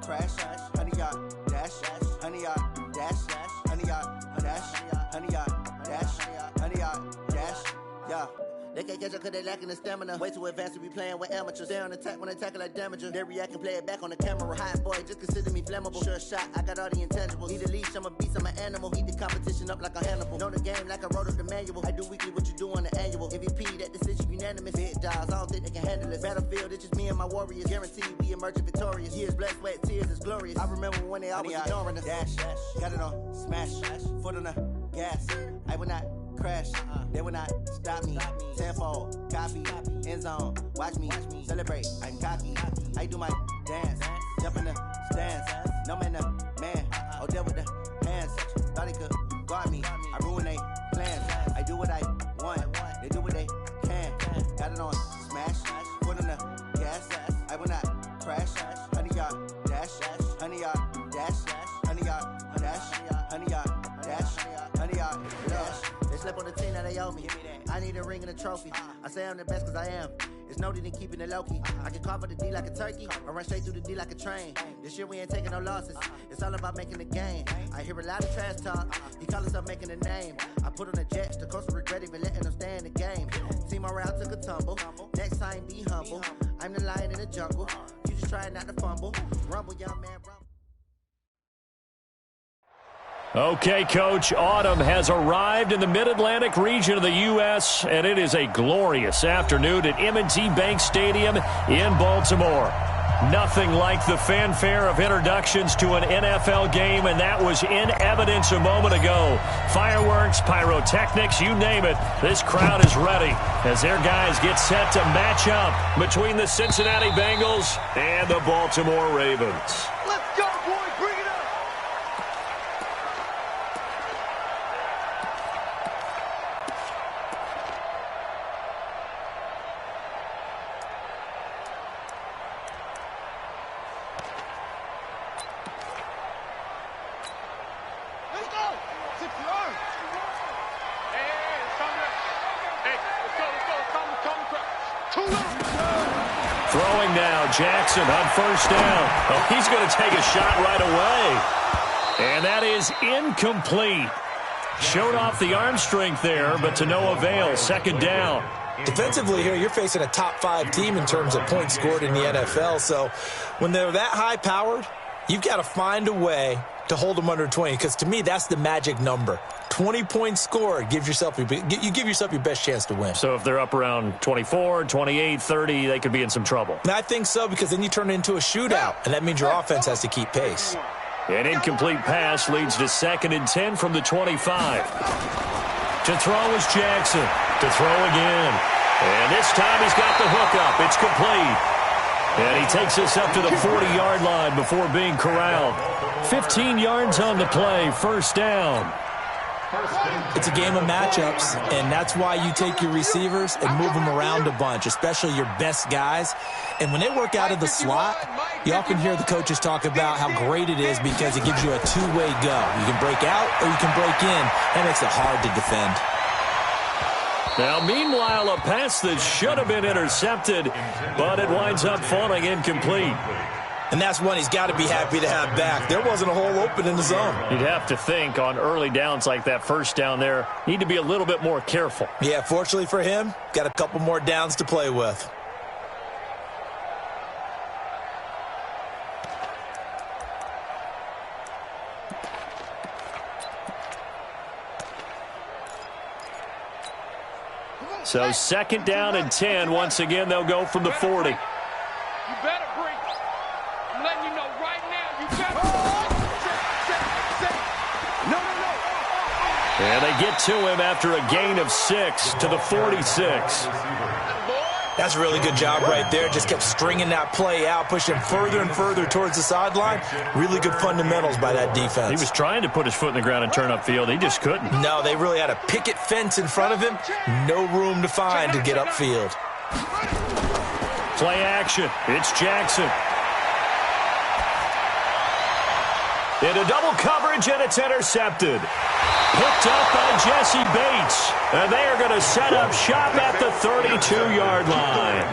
crash, 100 yard dash, 100 yard dash, 100 yard dash, 100 yard dash, 100 yard dash, yeah. They can't catch up cause they lacking the stamina. Way too advanced to be playing with amateurs. Stay on attack when they tackle like damager. They react and play it back on the camera. Hot boy, just consider me flammable. Sure shot, I got all the intangibles. Need a leash, I'm a beast, I'm an animal. Eat the competition up like a Hannibal. Know the game like I wrote up the manual. I do weekly what you do on the annual. MVP, that decision unanimous. Big dials, I don't think they can handle it. Battlefield, it's just me and my warriors. Guaranteed we emerging victorious. Years, blood, sweat, tears, it's glorious. I remember when they always ignoring us. Dash, got it on, smash, foot on the gas. I will not crash, they will not stop me. Tenfold, copy, end zone, watch me celebrate. I'm cocky, I do my dance, jump in the stands. No man, man, oh deal with the hands. Thought he could guard me, I ruin they plans. I do what I want, they do what they can. Got it on, smash, foot on the gas. I will not crash, 100 yard dash, 100 yard dash, 100 yard dash, 100 yard dash, 100 yard dash. They slept on the team that they owe me. I need a ring and a trophy. I say I'm the best cause I am. It's noted in keeping it low-key. I can carve up the D like a turkey or run straight through the D like a train. This year we ain't taking no losses. It's all about making the game. I hear a lot of trash talk. He call himself making a name. I put on the Jets. The coach regret even letting them stay in the game. Team morale took a tumble. Next time be humble. I'm the lion in the jungle. You just trying not to fumble. Rumble, young man, rumble. Okay, Coach, autumn has arrived in the Mid-Atlantic region of the U.S., and it is a glorious afternoon at M&T Bank Stadium in Baltimore. Nothing like the fanfare of introductions to an NFL game, and that was in evidence a moment ago. Fireworks, pyrotechnics, you name it, this crowd is ready as their guys get set to match up between the Cincinnati Bengals and the Baltimore Ravens. Let's go, boys! Bring it up! Throwing now, Jackson on first down. Oh, he's going to take a shot right away. And that is incomplete. Showed off the arm strength there, but to no avail. Second down. Defensively here, you're facing a top-5 team in terms of points scored in the NFL. So when they're that high-powered, you've got to find a way to hold them under 20, because to me, that's the magic number. 20 points scored, you give yourself your best chance to win. So if they're up around 24, 28, 30, they could be in some trouble. And I think so, because then you turn it into a shootout, and that means your offense has to keep pace. An incomplete pass leads to 2nd and 10 from the 25. To throw is Jackson. To throw again. And this time he's got the hook up. It's complete. And he takes us up to the 40-yard line before being corralled. 15 yards on the play, first down. It's a game of matchups, and that's why you take your receivers and move them around a bunch, especially your best guys. And when they work out of the slot, you often hear the coaches talk about how great it is because it gives you a two-way go. You can break out or you can break in. That makes it hard to defend. Now, meanwhile, a pass that should have been intercepted, but it winds up falling incomplete. And that's one he's got to be happy to have back. There wasn't a hole open in the zone. You'd have to think on early downs like that first down there, need to be a little bit more careful. Yeah, fortunately for him, got a couple more downs to play with. So 2nd down and 10. Once again, they'll go from the 40. You better break. I'm letting you know right now. You better. No. And they get to him after a gain of 6 to the 46. That's a really good job right there. Just kept stringing that play out, pushing further and further towards the sideline. Really good fundamentals by that defense. He was trying to put his foot in the ground and turn upfield. He just couldn't. No, they really had a picket fence in front of him. No room to find to get upfield. Play action. It's Jackson. Into double coverage, and it's intercepted. Picked up by Jesse Bates. And they are going to set up shop at the 32-yard line.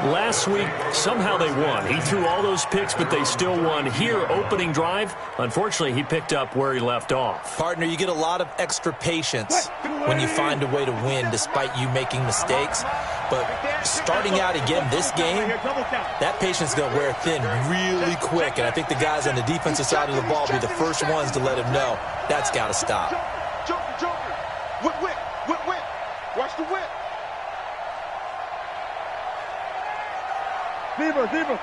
last week, somehow they won. He threw all those picks, but they still won. Here, opening drive, unfortunately, he picked up where he left off. Partner, you get a lot of extra patience when you find a way to win despite you making mistakes. But starting out again this game, that patience is going to wear thin really quick. And I think the guys on the defensive side of the ball will be the first ones to let him know that's got to stop. Whip. Watch the whip. Diva.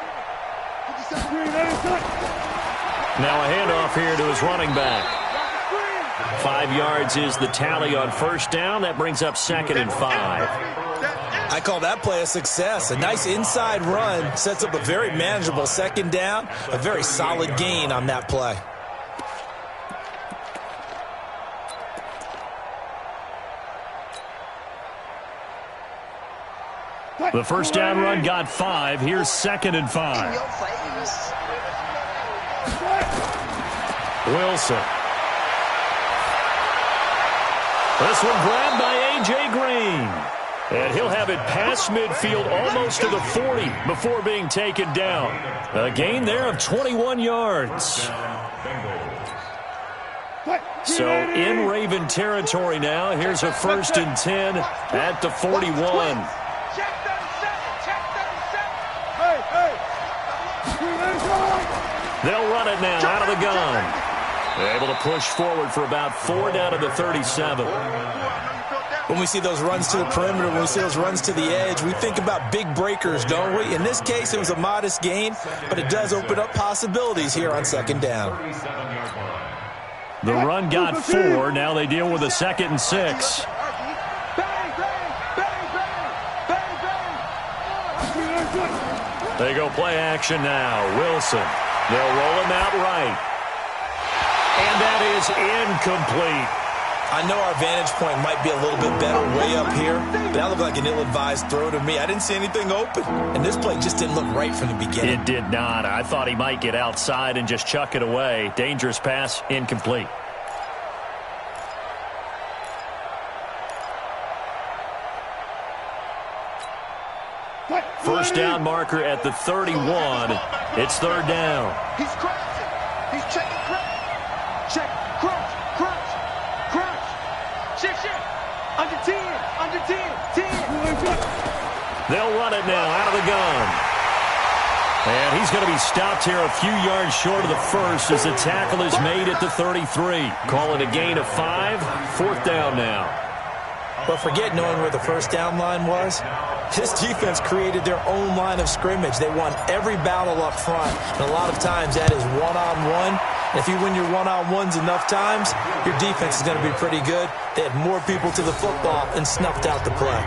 Now a handoff here to his running back. 5 yards is the tally on first down. That brings up 2nd and 5. I call that play a success. A nice inside run sets up a very manageable 2nd down. A very solid gain on that play. The first down run got 5. Here's 2nd and 5. Wilson. This one grabbed by A.J. Green. And he'll have it past midfield almost to the 40 before being taken down. A gain there of 21 yards. So in Raven territory now. Here's a 1st and 10 at the 41. They'll run it now out of the gun. They're able to push forward for about 4 down to the 37. When we see those runs to the perimeter, when we see those runs to the edge, we think about big breakers, don't we? In this case, it was a modest gain, but it does open up possibilities here on 2nd down. The run got 4. Now they deal with a 2nd and 6. They go play action now. Wilson. They'll roll him out right. And that is incomplete. I know our vantage point might be a little bit better way up here, but that looked like an ill-advised throw to me. I didn't see anything open, and this play just didn't look right from the beginning. It did not. I thought he might get outside and just chuck it away. Dangerous pass, incomplete. First down marker at the 31. It's 3rd down. He's crashing. He's checking crouch. Check. Crouch. Shift. Under 10. They'll run it now out of the gun. And he's going to be stopped here a few yards short of the first as the tackle is made at the 33. Call it a gain of 5. 4th down now. But forget knowing where the first down line was. This defense created their own line of scrimmage. They won every battle up front. And a lot of times that is one-on-one. And if you win your one-on-ones enough times, your defense is going to be pretty good. They had more people to the football and snuffed out the play.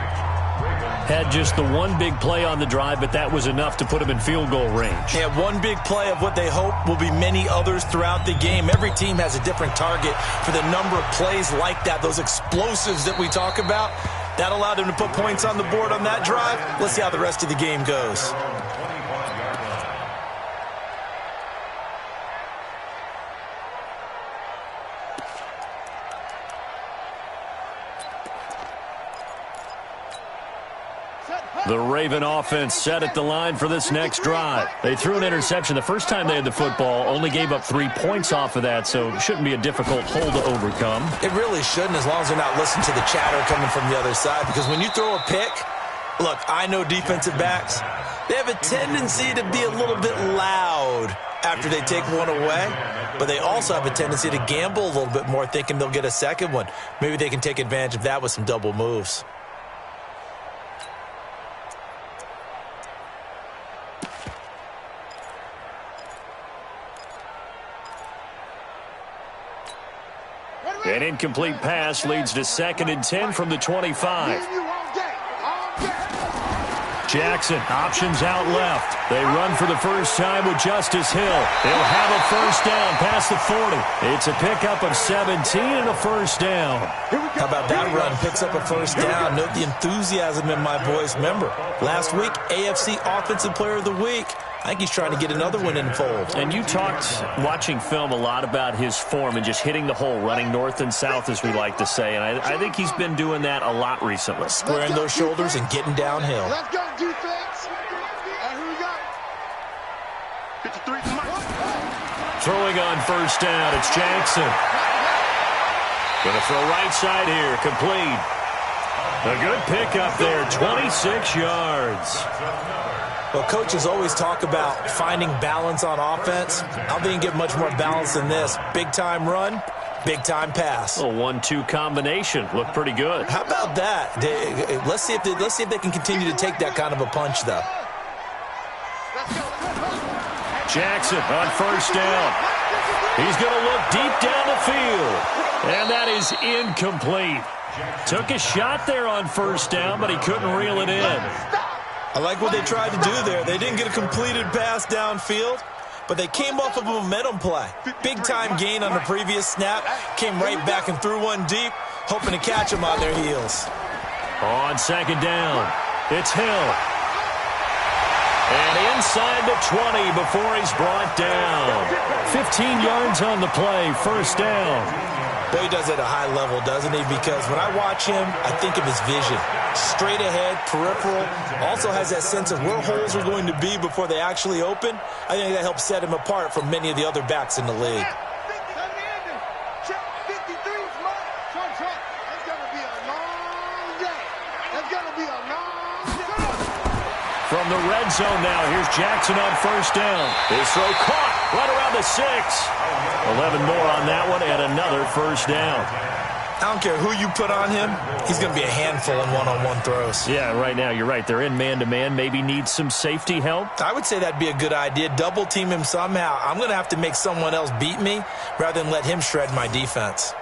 Had just the one big play on the drive, but that was enough to put him in field goal range. Yeah, one big play of what they hope will be many others throughout the game. Every team has a different target for the number of plays like that, those explosives that we talk about. That allowed them to put points on the board on that drive. Let's see how the rest of the game goes. The Raven offense set at the line for this next drive. They threw an interception the first time they had the football, only gave up 3 points off of that, so it shouldn't be a difficult hole to overcome. It really shouldn't, as long as they're not listening to the chatter coming from the other side, because when you throw a pick, look, I know defensive backs, they have a tendency to be a little bit loud after they take one away, but they also have a tendency to gamble a little bit more, thinking they'll get a second one. Maybe they can take advantage of that with some double moves. An incomplete pass leads to 2nd and 10 from the 25. Jackson, options out left. They run for the first time with Justice Hill. They'll have a first down past the 40. It's a pickup of 17 and a first down. How about that run? Picks up a first down. Note the enthusiasm in my voice. Remember, last week, AFC Offensive Player of the Week. I think he's trying to get another one in the fold. And you talked, watching film, a lot about his form and just hitting the hole, running north and south, as we like to say. And I think he's been doing that a lot recently. Squaring those shoulders and getting downhill. Let's go, defense. Throwing on first down, it's Jackson. Going to throw right side here, complete. A good pickup there, 26 yards. Well, coaches always talk about finding balance on offense. I don't think you can get much more balance than this. Big-time run, big-time pass. A 1-2 combination. Looked pretty good. How about that? Let's see if they can continue to take that kind of a punch, though. Jackson on first down. He's going to look deep down the field. And that is incomplete. Took a shot there on first down, but he couldn't reel it in. I like what they tried to do there. They didn't get a completed pass downfield, but they came off of a momentum play. Big-time gain on the previous snap. Came right back and threw one deep, hoping to catch them on their heels. On second down, it's Hill. And inside the 20 before he's brought down. 15 yards on the play, first down. Boy, he does it at a high level, doesn't he? Because when I watch him, I think of his vision. Straight ahead, peripheral. Also has that sense of where holes are going to be before they actually open. I think that helps set him apart from many of the other backs in the league. From the red zone now, here's Jackson on first down. His throw caught right around the 6. 11 more on that one and another first down. I don't care who you put on him. He's going to be a handful in one-on-one throws. Yeah, right now, you're right. They're in man-to-man. Maybe needs some safety help. I would say that'd be a good idea. Double team him somehow. I'm going to have to make someone else beat me rather than let him shred my defense.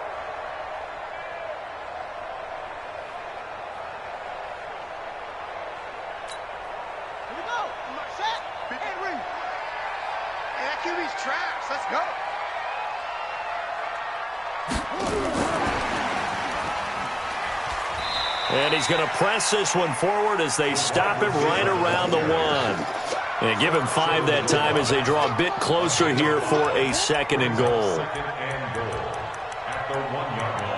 And he's going to press this one forward as they stop it right around the 1. And give him 5 that time as they draw a bit closer here for a second and goal. At the 1-yard line.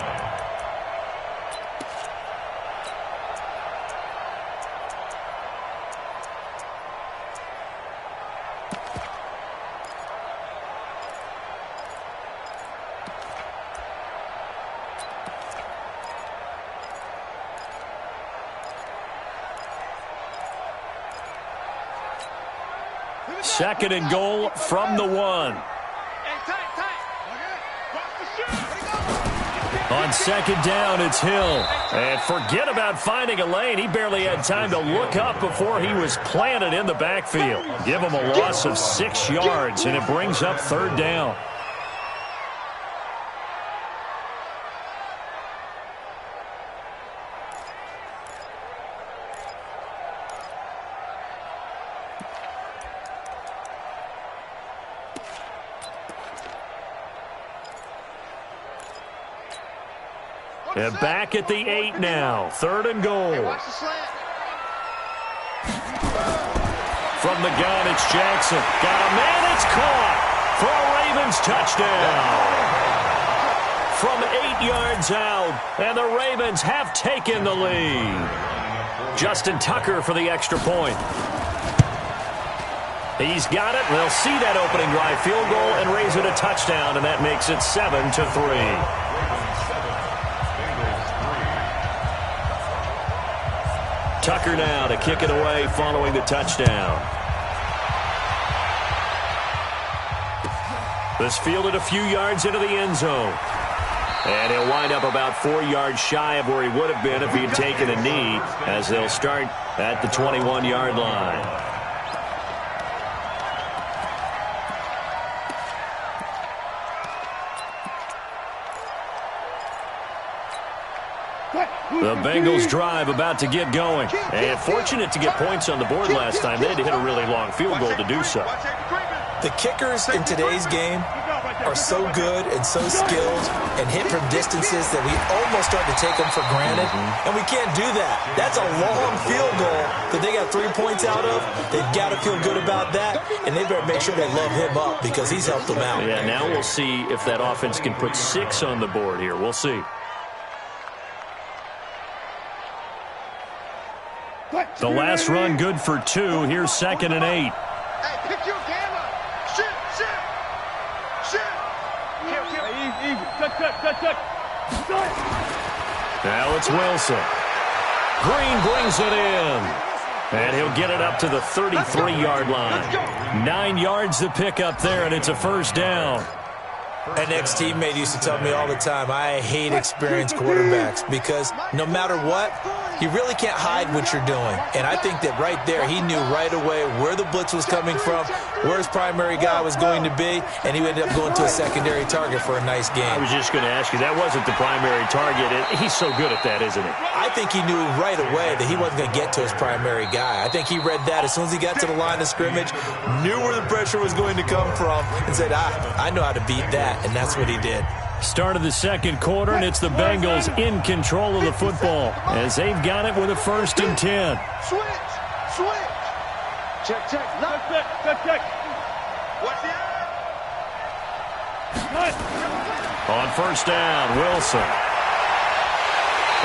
Second and goal from the 1. On second down, it's Hill. And forget about finding a lane. He barely had time to look up before he was planted in the backfield. Give him a loss of 6 yards, and it brings up third down. And back at the 8 now. Third and goal. From the gun, it's Jackson. Got a man, it's caught for a Ravens touchdown. From 8 yards out, and the Ravens have taken the lead. Justin Tucker for the extra point. He's got it. They'll see that opening drive field goal and raise it a touchdown, and that makes it 7-3. Tucker now to kick it away following the touchdown. This fielded a few yards into the end zone. And he'll wind up about 4 yards shy of where he would have been if he had taken a knee, as they'll start at the 21-yard line. The Bengals drive about to get going. And fortunate to get points on the board last time. They had to hit a really long field goal to do so. The kickers in today's game are so good and so skilled and hit from distances that we almost start to take them for granted. And we can't do that. That's a long field goal that they got 3 points out of. They've got to feel good about that. And they better make sure they love him up because he's helped them out. Yeah, now we'll see if that offense can put 6 on the board here. We'll see. The last run good for 2. Here's second and 8. Now it's Wilson. Green brings it in. And he'll get it up to the 33-yard line. 9 yards to pick up there, and it's a first down. An ex-teammate used to tell me all the time, I hate experienced quarterbacks because no matter what, you really can't hide what you're doing. And I think that right there, he knew right away where the blitz was coming from, where his primary guy was going to be, and he ended up going to a secondary target for a nice game. I was just going to ask you, that wasn't the primary target. He's so good at that, isn't he? I think he knew right away that he wasn't going to get to his primary guy. I think he read that as soon as he got to the line of scrimmage, knew where the pressure was going to come from, and said, I know how to beat that. And that's what he did. Start of the second quarter, and it's the Bengals in control of the football as they've got it with a 1st and 10. Switch. Check. Check. What's the On 1st down, Wilson.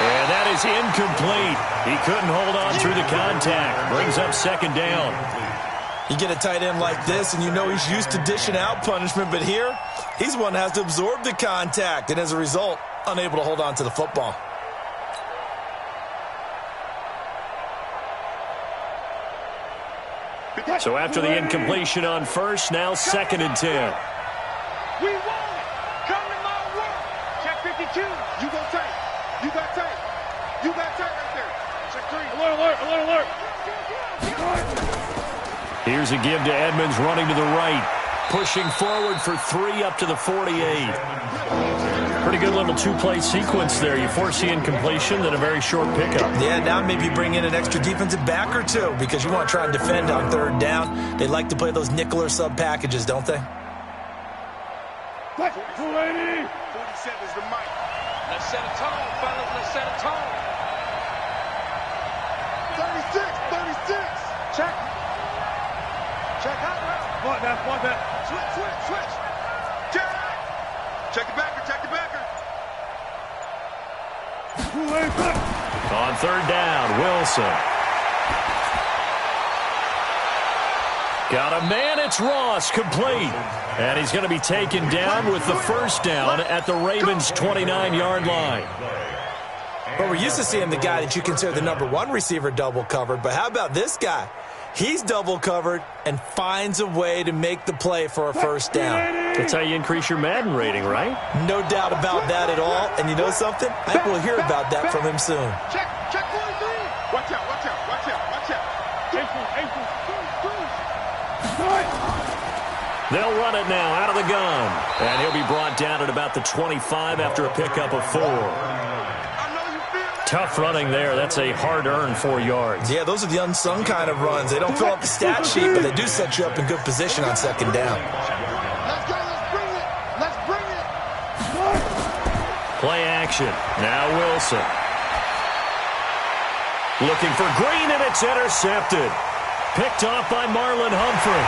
And that is incomplete. He couldn't hold on through the contact. Brings up 2nd down. You get a tight end like this, and you know he's used to dishing out punishment, but here, he's one that has to absorb the contact, and as a result, unable to hold on to the football. So after the incompletion on 1st, now 2nd and 10. We want it. Come to my work. Check 52. You go tight. You got tight. You got tight right there. Check 3. Alert. Here's a give to Edmonds running to the right. Pushing forward for 3 up to the 48. Pretty good little 2-play sequence there. You force the incompletion, then a very short pickup. Yeah, now maybe you bring in an extra defensive back or two because you want to try and defend on 3rd down. They like to play those nickel or sub packages, don't they? 280. 47 is the mic. Let's set a tone, fellas. Let's set a tone. 36. Check. Check out. What that. Switch. Check the backer. On 3rd down, Wilson. Got a man, it's Ross, complete. And he's going to be taken down with the 1st down at the Ravens' 29-yard line. But we're used to seeing the guy that you consider the #1 receiver double covered, but how about this guy? He's double covered and finds a way to make the play for a 1st down. That's how you increase your Madden rating, right? No doubt about that at all. And you know something? I think we'll hear about that from him soon. Check 43. Watch out. They'll run it now out of the gun. And he'll be brought down at about the 25 after a pickup of 4. Tough running there. That's a hard-earned 4 yards. Yeah, those are the unsung kind of runs. They don't fill up the stat sheet, but they do set you up in good position on 2nd down. Let's bring it. Play action. Now Wilson. Looking for Green, and it's intercepted. Picked off by Marlon Humphrey.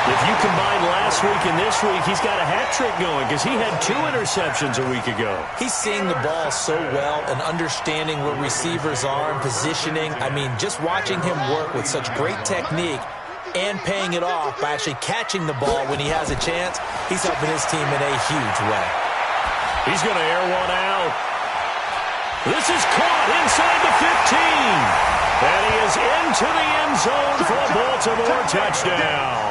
If you combine last week and this week, he's got a hat trick going because he had 2 interceptions a week ago. He's seeing the ball so well and understanding where receivers are and positioning. I mean, just watching him work with such great technique and paying it off by actually catching the ball when he has a chance, he's helping his team in a huge way. He's going to air one out. This is caught inside the 15. And he is into the end zone for a Baltimore touchdown.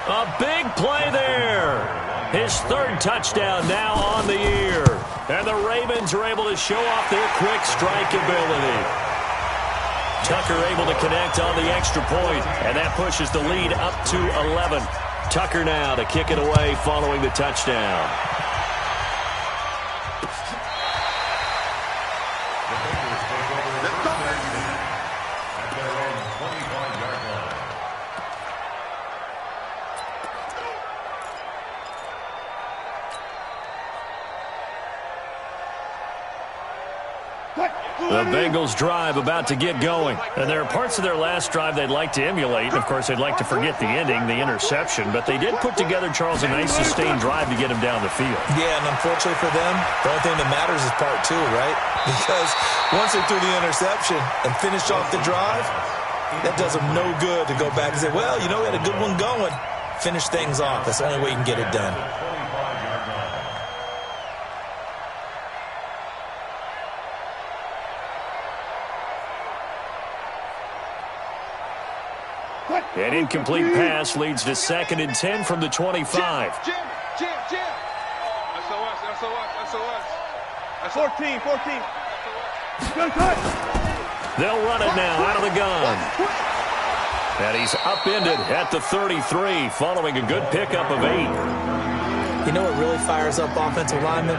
A big play there. His 3rd touchdown now on the year. And the Ravens are able to show off their quick strike ability. Tucker able to connect on the extra point, and that pushes the lead up to 11. Tucker now to kick it away following the touchdown. The Bengals drive about to get going. And there are parts of their last drive they'd like to emulate. And, of course, they'd like to forget the ending, the interception. But they did put together, Charles, a nice sustained drive to get him down the field. Yeah, and unfortunately for them, the only thing that matters is part 2, right? Because once they threw the interception and finished off the drive, that does them no good to go back and say, well, you know, we had a good one going. Finish things off. That's the only way you can get it done. An incomplete pass leads to 2nd and 10 from the 25. Jim. That's 14. They'll run it now out of the gun. And he's upended at the 33 following a good pickup of 8. You know what really fires up offensive linemen?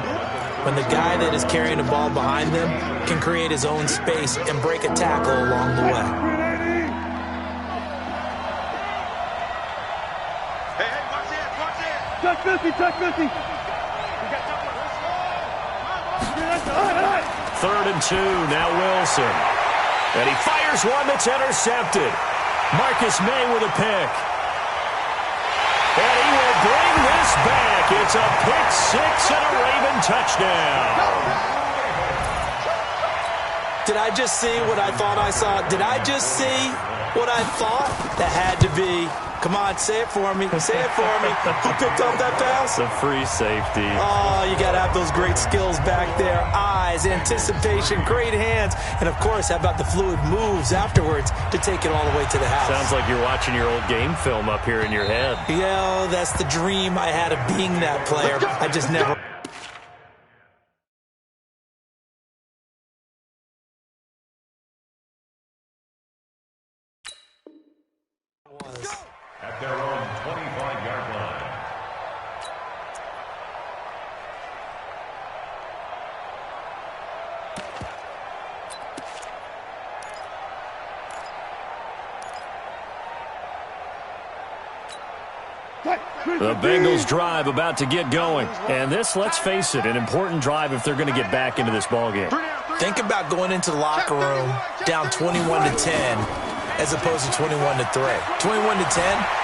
When the guy that is carrying the ball behind them can create his own space and break a tackle along the way. Hey, watch it. Touch 50. 3rd and 2, now Wilson. And he fires one that's intercepted. Marcus May with a pick. And he will bring this back. It's a pick 6 and a Raven touchdown. Did I just see what I thought I saw? Did I just see what I thought? That had to be. Come on, say it for me. Say it for me. Who picked up that pass? The free safety. Oh, you got to have those great skills back there. Eyes, anticipation, great hands. And, of course, how about the fluid moves afterwards to take it all the way to the house? Sounds like you're watching your old game film up here in your head. Yeah, that's the dream I had of being that player. I just never... At their own 25-yard line. The Bengals drive about to get going. And this, let's face it, an important drive if they're going to get back into this ballgame. Think about going into the locker room down 21-10 as opposed to 21-3. 21-10, a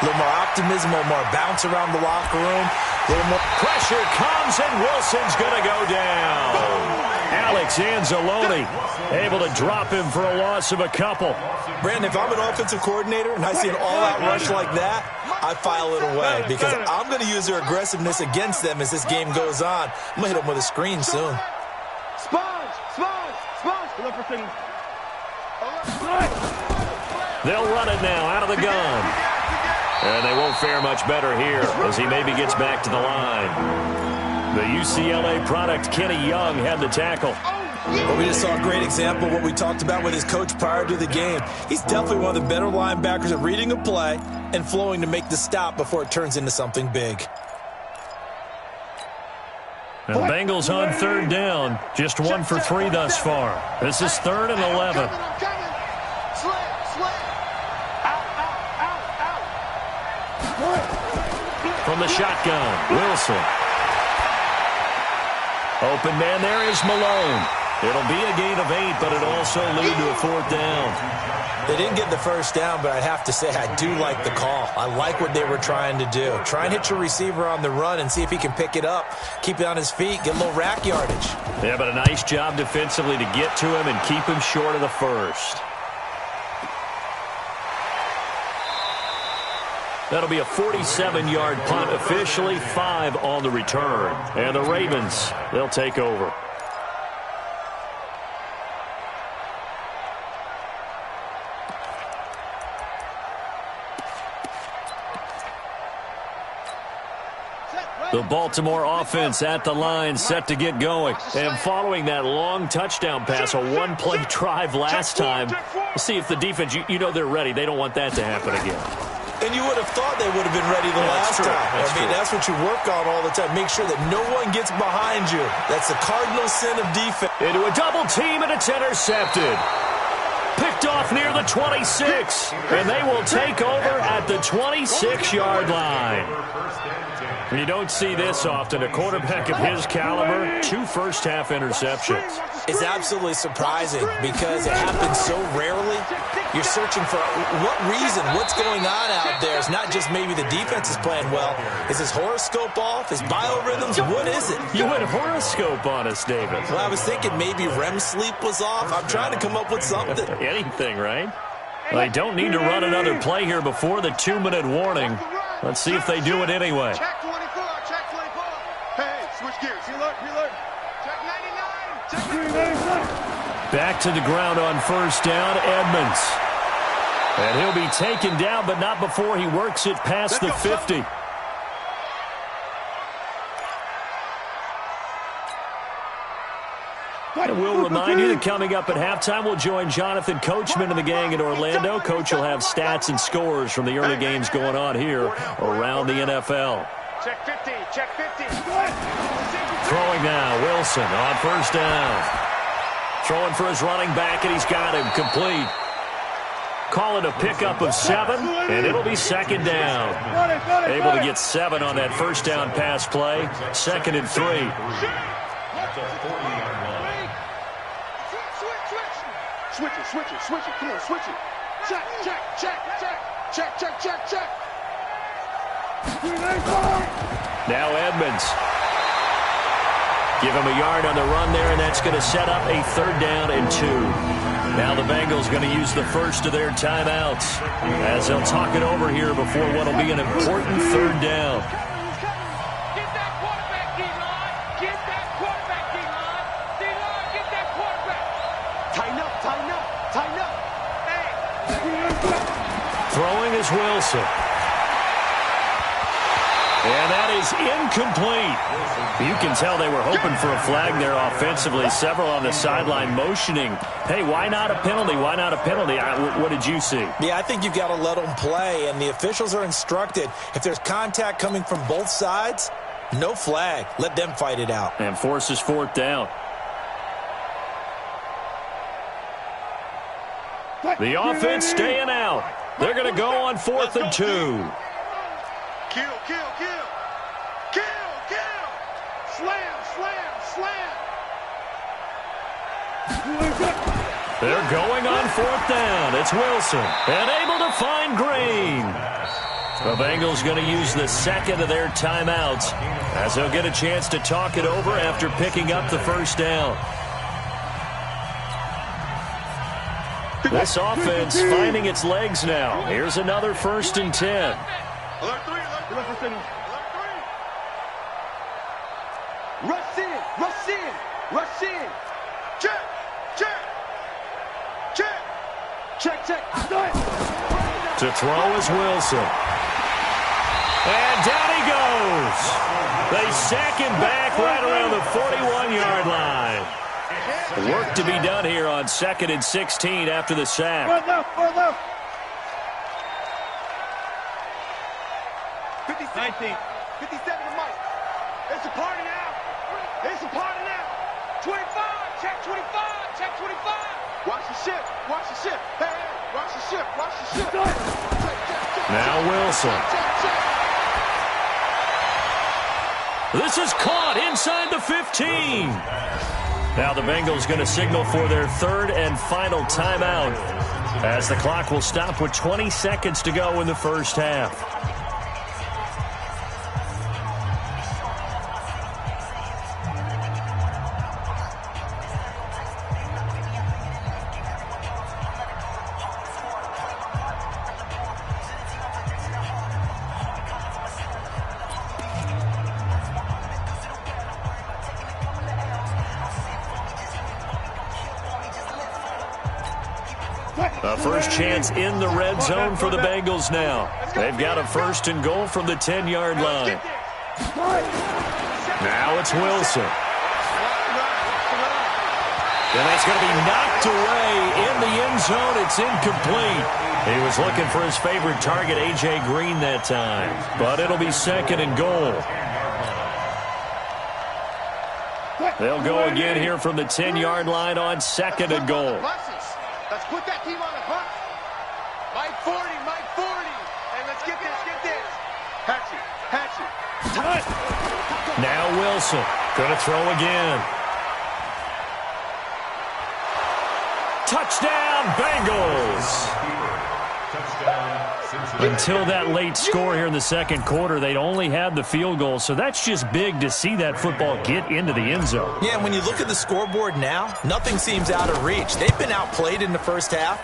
little more optimism, a little more bounce around the locker room. A little more pressure comes, and Wilson's going to go down. Alex Anzalone able to drop him for a loss of a couple. Brandon, if I'm an offensive coordinator and I see an all-out rush like that, I file it away because I'm going to use their aggressiveness against them as this game goes on. I'm going to hit them with a screen soon. Sponge. They'll run it now out of the gun. And they won't fare much better here as he maybe gets back to the line. The UCLA product, Kenny Young, had the tackle. Well, we just saw a great example of what we talked about with his coach prior to the game. He's definitely one of the better linebackers at reading a play and flowing to make the stop before it turns into something big. And the Bengals on 3rd down. Just 1 for 3 thus far. This is 3rd and 11. From the shotgun, Wilson. Open man there is Malone. It'll be a gain of 8, but it'll also lead to a 4th down. They didn't get the first down, but I have to say I do like the call. I like what they were trying to do. Try and hit your receiver on the run and see if he can pick it up, keep it on his feet, get a little rack yardage. Yeah, but a nice job defensively to get to him and keep him short of the first. That'll be a 47-yard punt, officially 5 on the return. And the Ravens, they'll take over. The Baltimore offense at the line, set to get going. And following that long touchdown pass, a one-play drive last time, we'll see if the defense, you know they're ready. They don't want that to happen again. And you would have thought they would have been ready the last time. That's what you work on all the time. Make sure that no one gets behind you. That's the cardinal sin of defense. Into a double team, and it's intercepted. Picked off near the 26. And they will take over at the 26-yard line. And you don't see this often. A quarterback of his caliber, 2 first-half interceptions. It's absolutely surprising because it happens so rarely. You're searching for what reason, what's going on out there. It's not just maybe the defense is playing well. Is his horoscope off? His biorhythms? What is it? You went horoscope on us, David. Well, I was thinking maybe REM sleep was off. I'm trying to come up with something. Anything, right? They don't need to run another play here before the 2-minute warning. Let's see if they do it anyway. Check 24, check 24. Hey, switch gears. Reload. Check 99. Check 99. Back to the ground on first down, Edmonds. And he'll be taken down, but not before he works it past the 50. And we'll remind you that coming up at halftime, we'll join Jonathan Coachman and the gang in Orlando. Coach will have stats and scores from the early games going on here around the NFL. Check 50, check 50. Throwing now, Wilson on first down. Throwing for his running back, and he's got him complete. Call it a pickup of 7, and it'll be second down. Able to get 7 on that first down pass play. 2nd and 3. Switch it, switch it, switch it. Come on, switch it. Check, check, check, check. Check, check, check, check. Now Edmonds. Give him a yard on the run there, and that's going to set up a 3rd down and 2. Now the Bengals going to use the first of their timeouts as they'll talk it over here before what will be an important 3rd down. Get that quarterback, D-line. Get that quarterback, D-line. D-line, get that quarterback. Tighten up, tighten up, tighten up. Hey. Throwing is Wilson. And that is incomplete. You can tell they were hoping for a flag there offensively. Several on the sideline motioning. Hey, why not a penalty? Why not a penalty? What did you see? Yeah, I think you've got to let them play, and the officials are instructed. If there's contact coming from both sides, no flag. Let them fight it out. And forces 4th down. The offense staying out. They're going to go on 4th and 2. Kill, kill, kill. Kill, kill. Slam, slam, slam. They're going on 4th down. It's Wilson. And able to find Green. The Bengals going to use the 2nd of their timeouts as they'll get a chance to talk it over after picking up the 1st down. This offense finding its legs now. Here's another 1st and 10. Alert 3, alert 3. Alert 3. Rush in, rush in, rush in. Check, check, check, check, check. To throw is Wilson. And down he goes. They sack him back right around the 41-yard line. Work to be done here on 2nd and 16 after the sack. Run left, run left. 56, 57 to Mike. It's a party now. It's a party now. 25, check 25, check 25. Watch the ship, watch the ship. Hey, hey, watch the ship, watch the ship. Check, check, Now Wilson. This is caught inside the 15. Now the Bengals going to signal for their 3rd and final timeout as the clock will stop with 20 seconds to go in the first half. A first chance in the red zone for the Bengals now. They've got a 1st and goal from the 10-yard line. Now it's Wilson. And that's going to be knocked away in the end zone. It's incomplete. He was looking for his favorite target, A.J. Green, that time. But it'll be 2nd and goal. They'll go again here from the 10-yard line on 2nd and goal. Let's put that team on the bus. Mike 40, Mike 40. Hey, let's get this, get this. Hatchet, hatchet. Now Wilson going to throw again. Touchdown, Bengals. Until that late score here in the 2nd quarter, they'd only had the field goal, so that's just big to see that football get into the end zone. Yeah, when you look at the scoreboard now, nothing seems out of reach. They've been outplayed in the first half,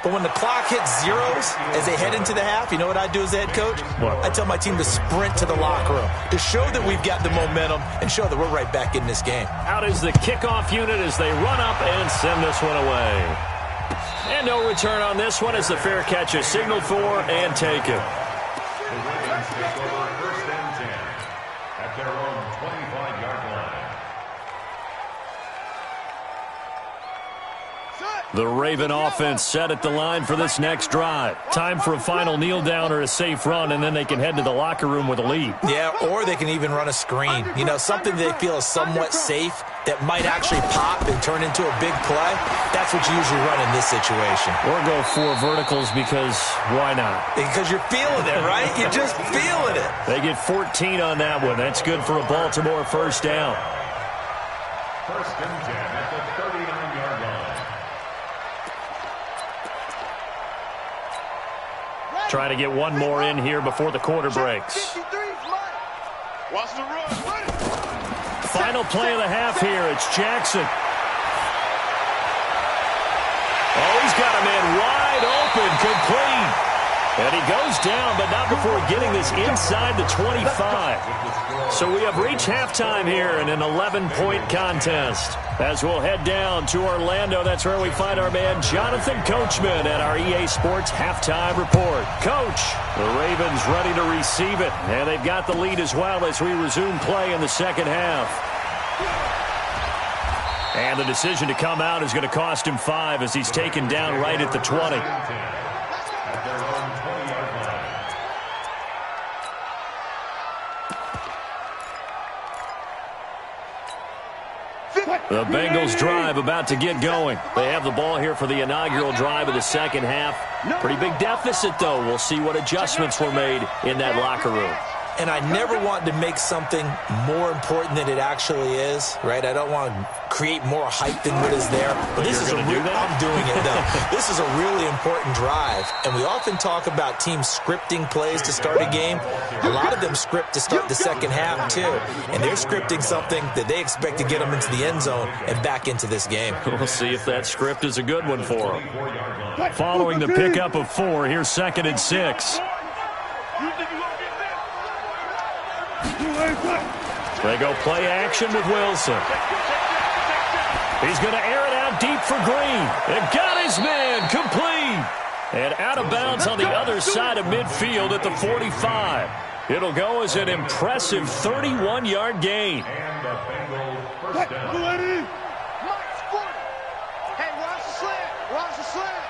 but when the clock hits zeros as they head into the half, you know what I do as the head coach? What? I tell my team to sprint to the locker room to show that we've got the momentum and show that we're right back in this game. Out is the kickoff unit as they run up and send this one away. And no return on this one as the fair catch is signaled for and taken. The Ravens take over 1st and 10 at their own 25-yard line. The Raven offense set at the line for this next drive. Time for a final kneel down or a safe run, and then they can head to the locker room with a lead. Yeah, or they can even run a screen. You know, something they feel is somewhat safe that might actually pop and turn into a big play. That's what you usually run in this situation. Or go 4 verticals because why not? Because you're feeling it, right? You're just feeling it. They get 14 on that one. That's good for a Baltimore first down. 1st and 10 at the 39-yard line. Trying to get one more in here before the quarter breaks. Watch the run. Final play of the half here. It's Jackson. Oh, he's got a man wide open, complete. And he goes down, but not before getting this inside the 25. So we have reached halftime here in an 11-point contest. As we'll head down to Orlando, that's where we find our man Jonathan Coachman at our EA Sports Halftime Report. Coach, the Ravens ready to receive it, and they've got the lead as well as we resume play in the second half. And the decision to come out is going to cost him 5 as he's taken down right at the 20. At their own 20-yard line. The Bengals drive about to get going. They have the ball here for the inaugural drive of the second half. Pretty big deficit, though. We'll see what adjustments were made in that locker room. And I never want to make something more important than it actually is, right? I don't want to create more hype than what is there. But this is I'm doing it, though. This is a really important drive. And we often talk about teams scripting plays to start a game. A lot of them script to start the second half, too. And they're scripting something that they expect to get them into the end zone and back into this game. We'll see if that script is a good one for them. Following the pickup of 4, here's 2nd and 6. They go play action with Wilson. He's going to air it out deep for Green. And got his man complete. And out of bounds on the other side of midfield at the 45. It'll go as an impressive 31-yard gain. And the Bengals first down. Hey, watch the slant. Watch the slant.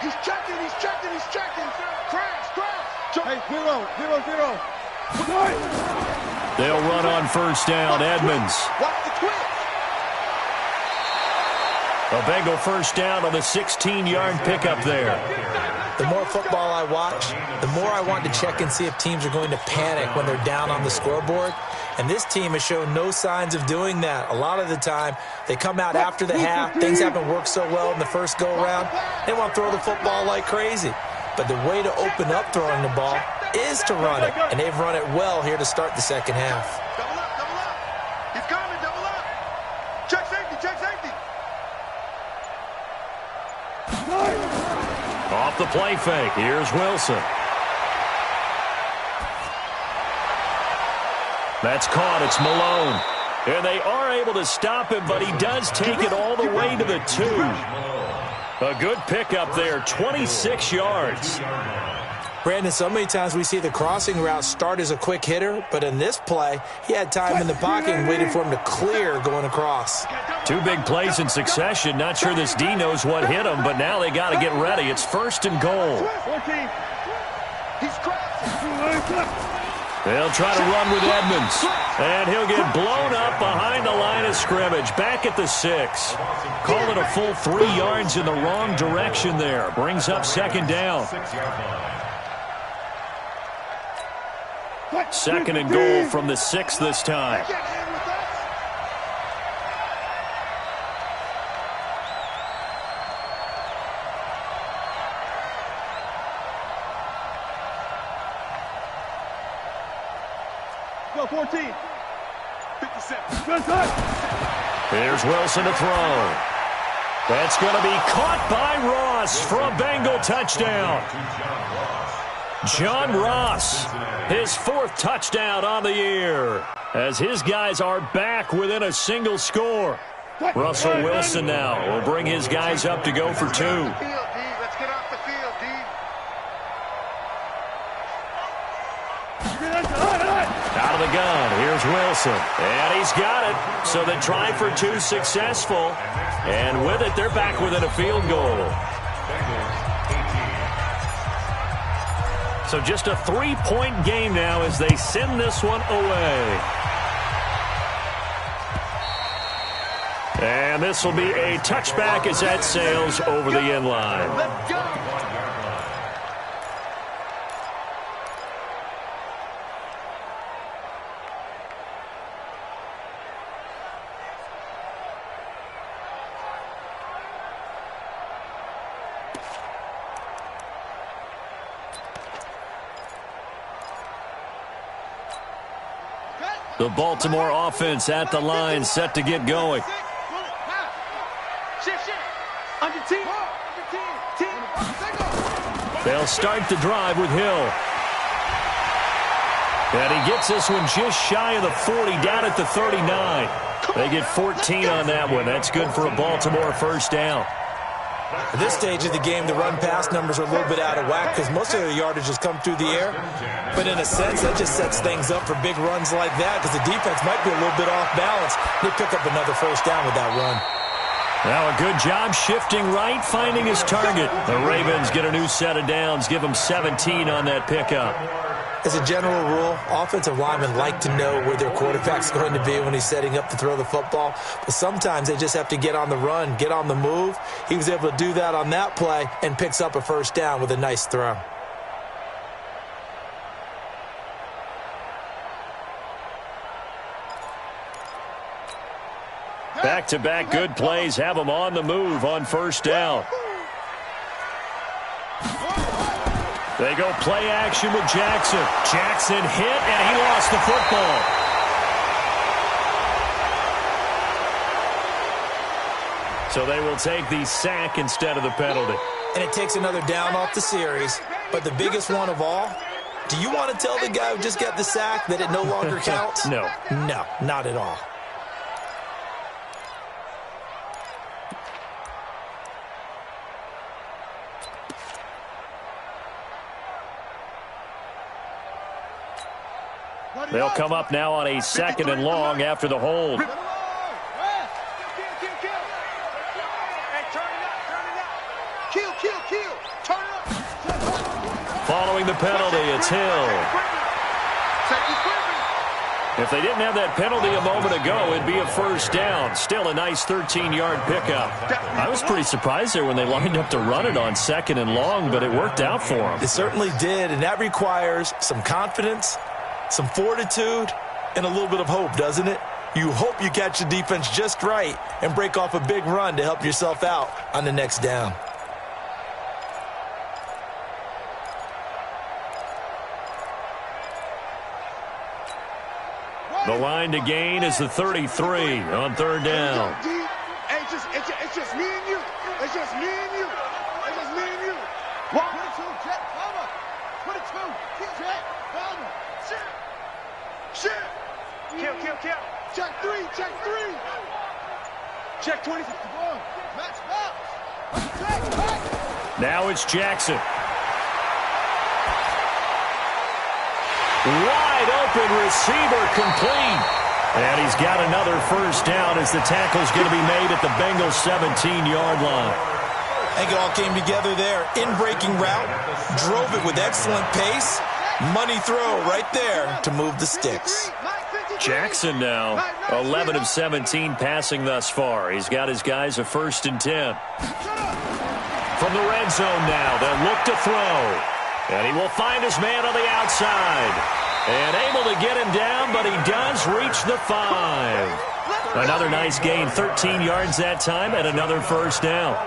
He's checking. Crash. Hey, 0. They'll run on first down. Edmonds. Watch the twitch. A Bengal first down on the 16-yard pickup there. The more football I watch, the more I want to check and see if teams are going to panic when they're down on the scoreboard. And this team has shown no signs of doing that. A lot of the time, they come out after the half. Things haven't worked so well in the first go-around. They want to throw the football like crazy. But the way to open up throwing the ball is to run it. And they've run it well here to start the second half. Double up. He's coming, double up. Check safety. Off the play fake. Here's Wilson. That's caught. It's Malone. And they are able to stop him, but he does take it all the way to the 2. A good pickup there, 26 yards. Brandon, so many times we see the crossing route start as a quick hitter, but in this play, he had time in the pocket and waited for him to clear going across. 2 big plays in succession. Not sure this D knows what hit him, but now they got to get ready. It's 1st and goal. 14. He's crashing. They'll try to run with Edmonds. And he'll get blown up behind the line of scrimmage. Back at the 6. Call it a full 3 yards in the wrong direction there. Brings up 2nd down. 2nd and goal from the 6 this time. Go 14. 57. Here's Wilson to throw. That's going to be caught by Ross for a Bengal touchdown. John Ross, his 4th touchdown on the year, as his guys are back within a single score. Russell Wilson now will bring his guys up to go for 2. Let's get off the field, D. Out of the gun, here's Wilson. And he's got it. So the try for 2 successful. And with it, they're back within a field goal. So just a 3-point game now as they send this one away. And this will be a touchback as that sails over the end line. Let's go. The Baltimore offense at the line, set to get going. They'll start the drive with Hill. And he gets this one just shy of the 40, down at the 39. They get 14 on that one. That's good for a Baltimore first down. At this stage of the game, the run-pass numbers are a little bit out of whack because most of their yardage has come through the air. But in a sense, that just sets things up for big runs like that because the defense might be a little bit off balance. They pick up another first down with that run. Now a good job shifting right, finding his target. The Ravens get a new set of downs, give them 17 on that pickup. As a general rule, offensive linemen like to know where their quarterback's going to be when he's setting up to throw the football. But sometimes they just have to get on the run, get on the move. He was able to do that on that play and picks up a first down with a nice throw. Back-to-back good plays have them on the move on first down. They go play action with Jackson. Jackson hit, and he lost the football. So they will take the sack instead of the penalty. And it takes another down off the series. But the biggest one of all, do you want to tell the guy who just got the sack that it no longer counts? No. No, not at all. They'll come up now on a 2nd and long after the hold. Following the penalty, it's Hill. If they didn't have that penalty a moment ago, it'd be a first down. Still a nice 13-yard pickup. I was pretty surprised there when they lined up to run it on 2nd and long, but it worked out for them. It certainly did, and that requires some confidence, some fortitude, and a little bit of hope, doesn't it? You hope you catch the defense just right and break off a big run to help yourself out on the next down. The line to gain is the 33 on 3rd down. Hey, it's just me and you. It's just me and you. It's just me and you. 22, check, cover. 22, check, cover. Shit. Kill. Check 3. Check 20. Match back. Now it's Jackson. Wide open receiver complete. And he's got another first down as the tackle's going to be made at the Bengals' 17-yard line. I think it all came together there. In-breaking route, drove it with excellent pace. Money throw right there to move the sticks. Jackson now, 11 of 17 passing thus far. He's got his guys a 1st and 10. From the red zone now, they'll look to throw. And he will find his man on the outside. And able to get him down, but he does reach the 5. Another nice gain, 13 yards that time, and another first down.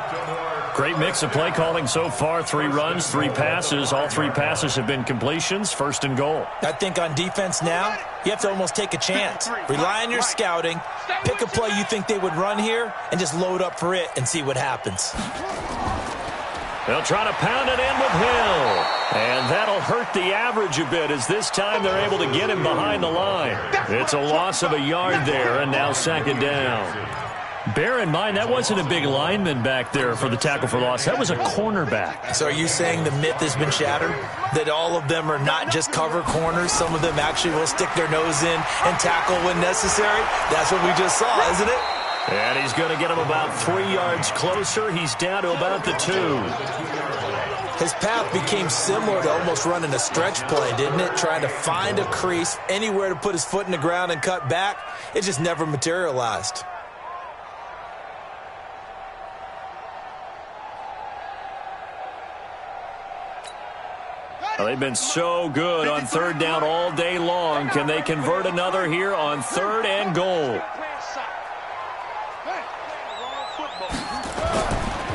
Great mix of play calling so far. 3 runs, 3 passes. All 3 passes have been completions, 1st and goal. I think on defense now, you have to almost take a chance. Rely on your scouting, pick a play you think they would run here, and just load up for it and see what happens. They'll try to pound it in with Hill. And that'll hurt the average a bit as this time they're able to get him behind the line. It's a loss of a yard there, and now 2nd down. Bear in mind, that wasn't a big lineman back there for the tackle for loss. That was a cornerback. So are you saying the myth has been shattered? That all of them are not just cover corners? Some of them actually will stick their nose in and tackle when necessary? That's what we just saw, isn't it? And he's going to get him about 3 yards closer. He's down to about the 2. His path became similar to almost running a stretch play, didn't it? Trying to find a crease, anywhere to put his foot in the ground and cut back. It just never materialized. Well, they've been so good on third down all day long. Can they convert another here on 3rd and goal?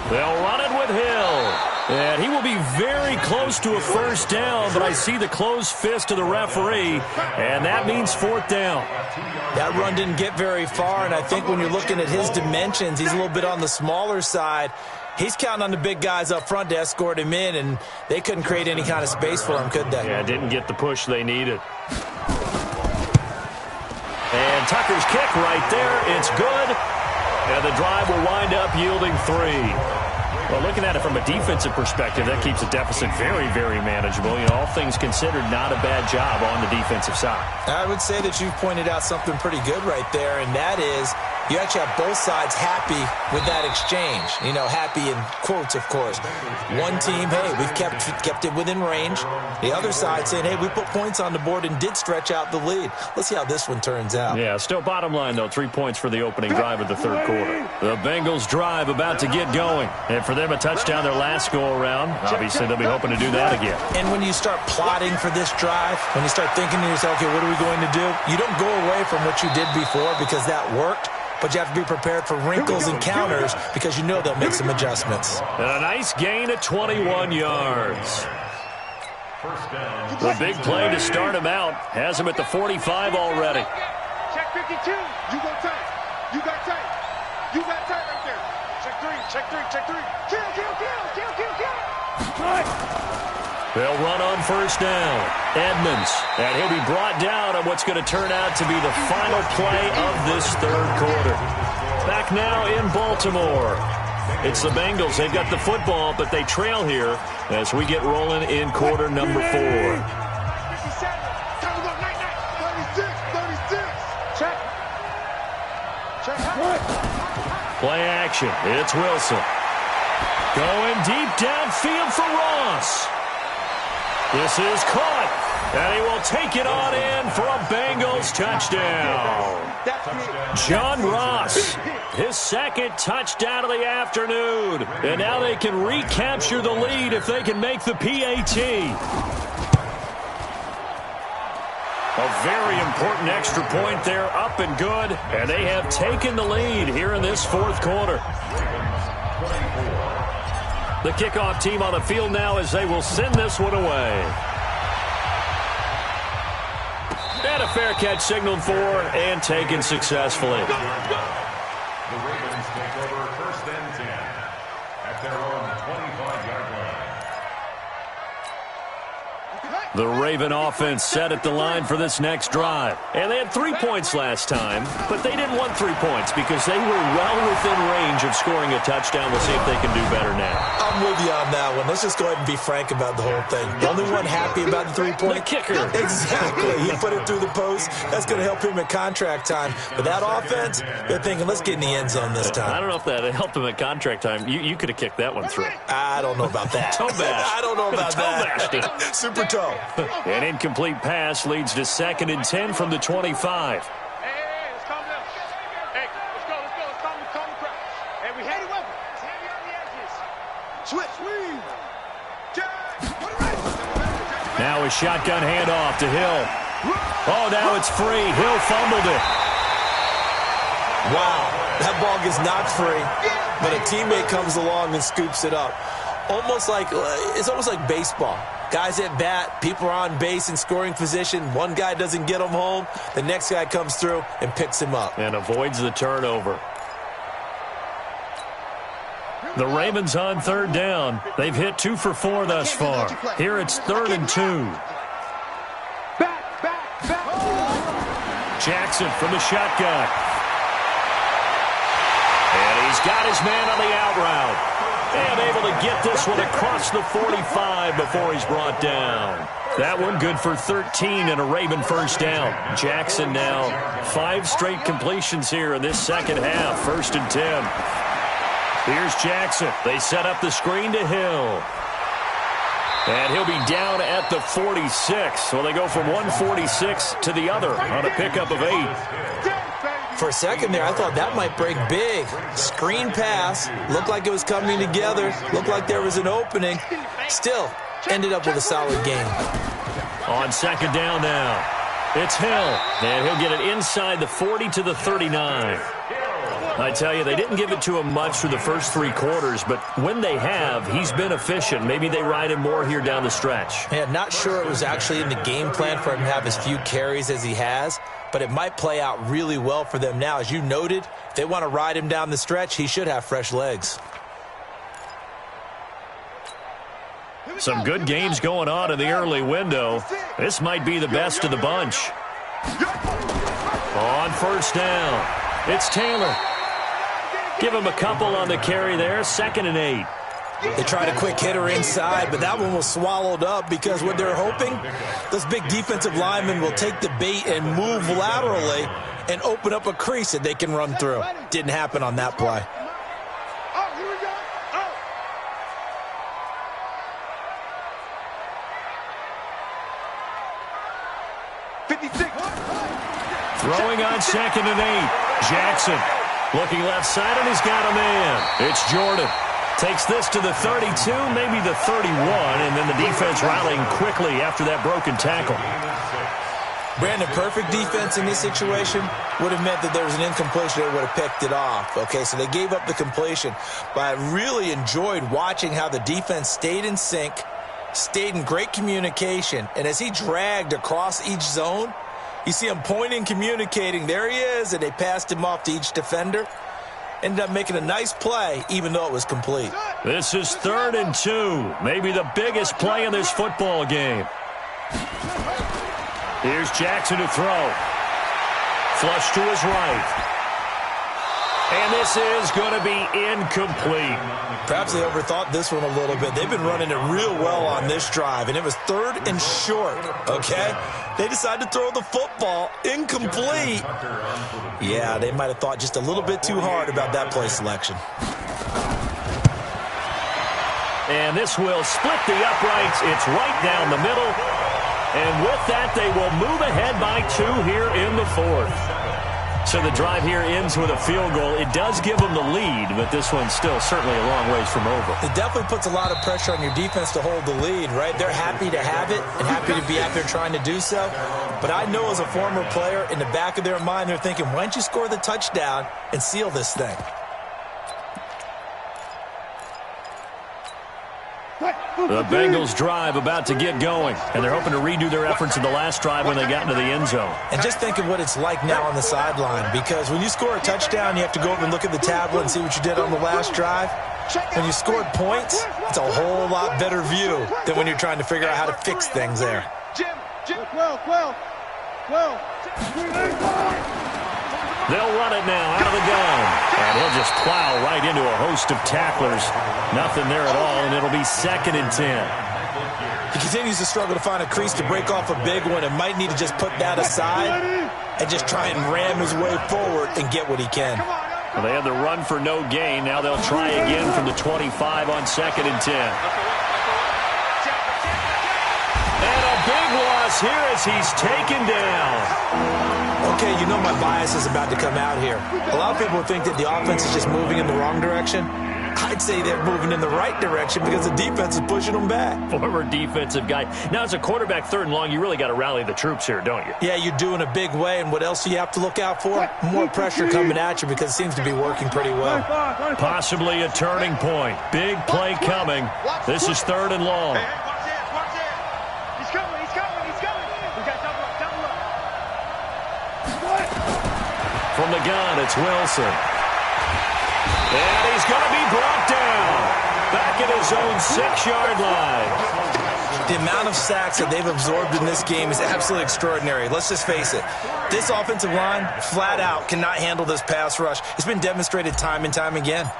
They'll run it with Hill. And he will be very close to a first down, but I see the closed fist of the referee, and that means 4th down. That run didn't get very far, and I think when you're looking at his dimensions, he's a little bit on the smaller side. He's counting on the big guys up front to escort him in, and they couldn't create any kind of space for him, could they? Yeah, didn't get the push they needed. And Tucker's kick right there. It's good. And the drive will wind up yielding 3. Well, looking at it from a defensive perspective, that keeps the deficit very, very manageable. You know, all things considered, not a bad job on the defensive side. I would say that you've pointed out something pretty good right there, and that is you actually have both sides happy with that exchange. You know, happy in quotes, of course. One team, hey, we've kept it within range. The other side saying, hey, we put points on the board and did stretch out the lead. Let's see how this one turns out. Yeah, still bottom line, though, 3 points for the opening drive of the 3rd quarter. The Bengals drive about to get going. And for them, a touchdown their last go-around. Obviously, they'll be hoping to do that again. And when you start plotting for this drive, when you start thinking to yourself, okay, what are we going to do? You don't go away from what you did before because that worked. But you have to be prepared for wrinkles and counters because you know they'll make some adjustments. And a nice gain of 21 yards. The big play to start him out has him at the 45 already. Check 52. You go tight. You got tight. You got tight right there. Check 3. Check 3. Check 3. Kill, kill, kill, kill, kill, kill. They'll run on first down. Edmonds, and he'll be brought down on what's going to turn out to be the final play of this 3rd quarter. Back now in Baltimore. It's the Bengals. They've got the football, but they trail here as we get rolling in quarter number 4. 57. Time to go. 36. 36. Check. Check. Play action. It's Wilson. Going deep downfield for Ross. This is caught, and he will take it on in for a Bengals touchdown. John Ross, his 2nd touchdown of the afternoon. And now they can recapture the lead if they can make the PAT. A very important extra point there, up and good. And they have taken the lead here in this 4th quarter. The kickoff team on the field now as they will send this one away. And a fair catch signaled for and taken successfully. The Ravens take over 1st and 10 at their own 25-yard line. The Raven offense set at the line for this next drive. And they had 3 points last time, but they didn't want 3 points because they were well within range of scoring a touchdown. We'll see if they can do better now. I'm with you on that one. Let's just go ahead and be frank about the whole thing. The only one happy about the 3-point? The kicker. Exactly. He put it through the post. That's going to help him at contract time. But that offense, they're thinking, let's get in the end zone this time. I don't know if that helped him at contract time. You could have kicked that one through. I don't know about that. Toe bash. I don't know about that. Toe bashed. Super toe. An incomplete pass leads to 2nd and 10 from the 25. Hey, let's calm down. Hey, let's go. Let's calm the crowd. Hey, we heavy weapon. It's heavy on the edges. Switch. Now a shotgun handoff to Hill. Oh, now it's free. Hill fumbled it. Wow, that ball gets knocked free, but a teammate comes along and scoops it up. It's almost like baseball. Guys at bat, people are on base in scoring position. One guy doesn't get him home. The next guy comes through and picks him up. And avoids the turnover. The Ravens on 3rd down. They've hit 2 for 4 thus far. Here it's 3rd and 2. Jackson from the shotgun. got his man on the out route. And able to get this one across the 45 before he's brought down. That one good for 13 and a Raven first down. Jackson now 5 straight completions here in this second half. 1st and 10. Here's Jackson. They set up the screen to Hill. And he'll be down at the 46. So they go from 146 to the other on a pickup of 8. For a second there, I thought that might break big. Screen pass. Looked like it was coming together. Looked like there was an opening. Still, ended up with a solid game. On second down now, it's Hill. And he'll get it inside the 40 to the 39. I tell you, they didn't give it to him much for the first 3 quarters, but when they have, he's been efficient. Maybe they ride him more here down the stretch. Yeah, not sure it was actually in the game plan for him to have as few carries as he has, but it might play out really well for them now. As you noted, if they want to ride him down the stretch, he should have fresh legs. Some good games going on in the early window. This might be the best of the bunch. On first down, it's Taylor. Give him a couple on the carry there. 2nd and 8. They tried a quick hitter inside, but that one was swallowed up because what they're hoping, those big defensive linemen will take the bait and move laterally and open up a crease that they can run through. Didn't happen on that play. Throwing on 2nd and 8. Jackson looking left side, and he's got a man. It's Jordan. Takes this to the 32, maybe the 31, and then the defense rallying quickly after that broken tackle. Brandon, perfect defense in this situation would have meant that there was an incompletion. They would have picked it off. Okay, so they gave up the completion. But I really enjoyed watching how the defense stayed in sync, stayed in great communication, and as he dragged across each zone, you see him pointing, communicating. There he is, and they passed him off to each defender. Ended up making a nice play, even though it was complete. This is 3rd and 2. Maybe the biggest play in this football game. Here's Jackson to throw. Flush to his right. And this is going to be incomplete. Perhaps they overthought this one a little bit. They've been running it real well on this drive, and it was 3rd and short, okay? They decided to throw the football incomplete. Yeah, they might have thought just a little bit too hard about that play selection. And this will split the uprights. It's right down the middle. And with that, they will move ahead by 2 here in the 4th. So the drive here ends with a field goal. It does give them the lead, but this one's still certainly a long ways from over. It definitely puts a lot of pressure on your defense to hold the lead, right? They're happy to have it and happy to be out there trying to do so. But I know as a former player, in the back of their mind, they're thinking, why don't you score the touchdown and seal this thing? The Bengals drive about to get going, and they're hoping to redo their efforts in the last drive when they got into the end zone. And just think of what it's like now on the sideline, because when you score a touchdown, you have to go over and look at the tablet and see what you did on the last drive. When you scored points, it's a whole lot better view than when you're trying to figure out how to fix things there. They'll run it now out of the gun. And he'll just plow right into a host of tacklers. Nothing there at all, and it'll be 2nd and 10. He continues to struggle to find a crease to break off a big one and might need to just put that aside and just try and ram his way forward and get what he can. Well, they had the run for no gain. Now they'll try again from the 25 on 2nd and 10. And a big loss here as he's taken down. Okay, you know my bias is about to come out here. A lot of people think that the offense is just moving in the wrong direction. I'd say they're moving in the right direction because the defense is pushing them back. Former defensive guy. Now, as a quarterback 3rd and long, you really got to rally the troops here, don't you? Yeah, you do in a big way. And what else do you have to look out for? More pressure coming at you because it seems to be working pretty well. Possibly a turning point. Big play coming. This is 3rd and long. From the gun, it's Wilson. And he's going to be brought down. Back at his own 6-yard line. The amount of sacks that they've absorbed in this game is absolutely extraordinary. Let's just face it. This offensive line, flat out, cannot handle this pass rush. It's been demonstrated time and time again.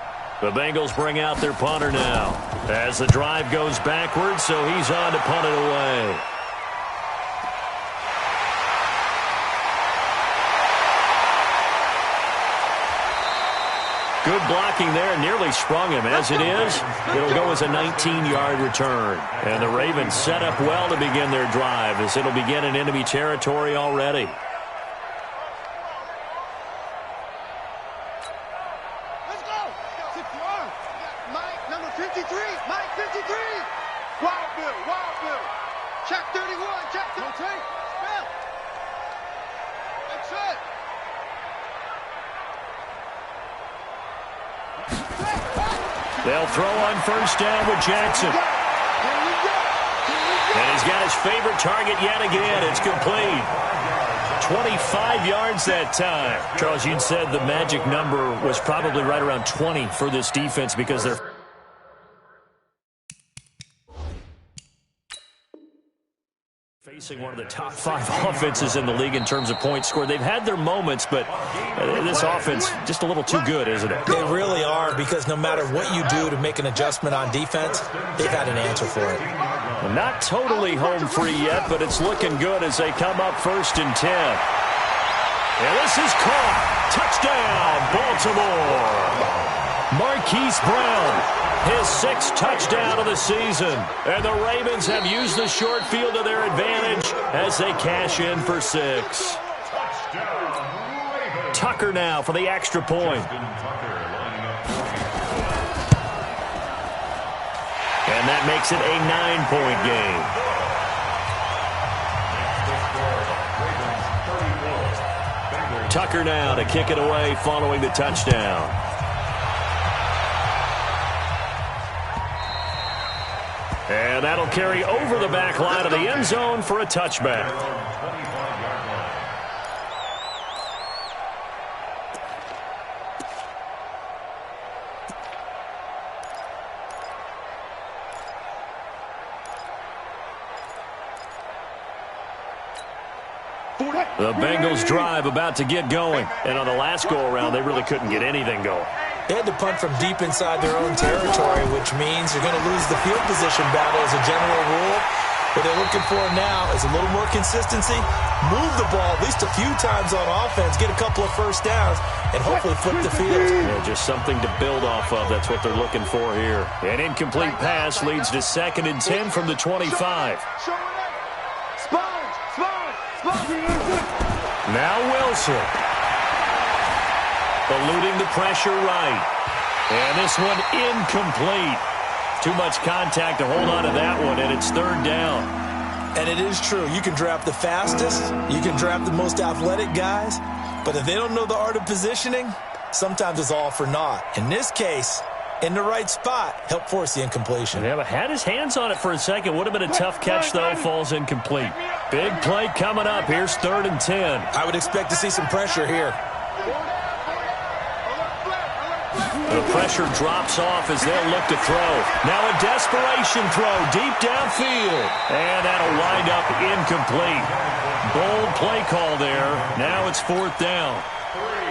The Bengals bring out their punter now as the drive goes backwards, so he's on to punt it away. Good blocking there, nearly sprung him. As it is, it'll go as a 19-yard return. And the Ravens set up well to begin their drive as it'll begin in enemy territory already. Let's go. Mike, number 53. Mike, 53. Wild Bill. Check 31. Check 13. Spell. That's it. They'll throw on first down with Jackson. And he's got his favorite target yet again. It's complete. 25 yards that time. Charles, you said the magic number was probably right around 20 for this defense because they're facing one of the top 5 offenses in the league in terms of points scored. They've had their moments, but this offense just a little too good, isn't it? They really are, because no matter what you do to make an adjustment on defense, they've had an answer for it. Well, not totally home free yet, but it's looking good as they come up 1st and 10. And this is caught. Touchdown, Baltimore. Marquise Brown, his 6th touchdown of the season. And the Ravens have used the short field to their advantage as they cash in for 6. Tucker now for the extra point. And that makes it a 9-point game. Tucker now to kick it away following the touchdown. And that'll carry over the back line of the end zone for a touchback. The Bengals drive about to get going. And on the last go-around, they really couldn't get anything going. They had to punt from deep inside their own territory, which means you're going to lose the field position battle as a general rule. What they're looking for now is a little more consistency, move the ball at least a few times on offense, get a couple of first downs, and hopefully flip the field. Yeah, just something to build off of. That's what they're looking for here. An incomplete pass leads to 2nd and 10 from the 25. Now Wilson. Eluding the pressure right. And this one incomplete. Too much contact to hold on to that one, and it's 3rd down. And it is true. You can draft the fastest. You can draft the most athletic guys. But if they don't know the art of positioning, sometimes it's all for naught. In this case, in the right spot, help force the incompletion. Yeah, but had his hands on it for a second. Would have been a tough catch, though. Falls incomplete. Big play coming up. Here's 3rd and 10. I would expect to see some pressure here. The pressure drops off as they'll look to throw. Now a desperation throw deep downfield. And that'll wind up incomplete. Bold play call there. Now it's 4th down.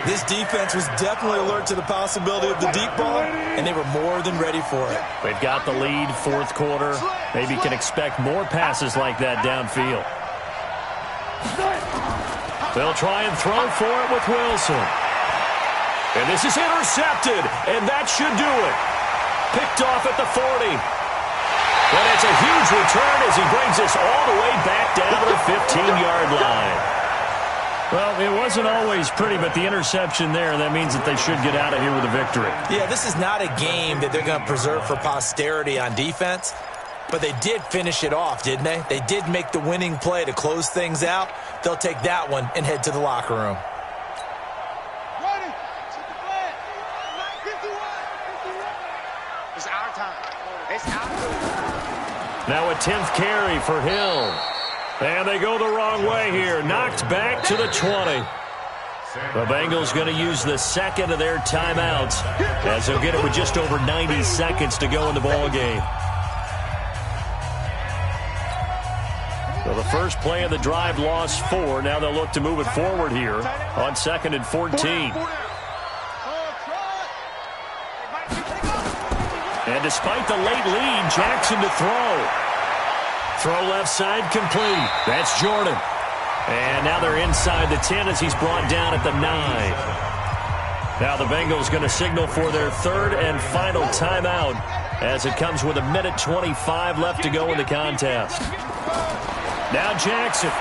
This defense was definitely alert to the possibility of the deep ball, and they were more than ready for it. They've got the lead, 4th quarter. Maybe can expect more passes like that downfield. They'll try and throw for it with Wilson. And this is intercepted, and that should do it. Picked off at the 40. And it's a huge return as he brings us all the way back down to the 15-yard line. Well, it wasn't always pretty, but the interception there, that means that they should get out of here with a victory. Yeah, this is not a game that they're going to preserve for posterity on defense, but they did finish it off, didn't they? They did make the winning play to close things out. They'll take that one and head to the locker room. It's our time. It's our time. Now a 10th carry for Hill. And they go the wrong way here. Knocked back to the 20. The Bengals going to use the 2nd of their timeouts as they'll get it with just over 90 seconds to go in the ball game. Well, the first play of the drive lost 4. Now they'll look to move it forward here on 2nd and 14. And despite the late lead, Jackson to throw. Throw left side complete. That's Jordan. And now they're inside the 10 as he's brought down at the 9. Now the Bengals going to signal for their 3rd and final timeout as it comes with 1:25 left to go in the contest. Now Jackson.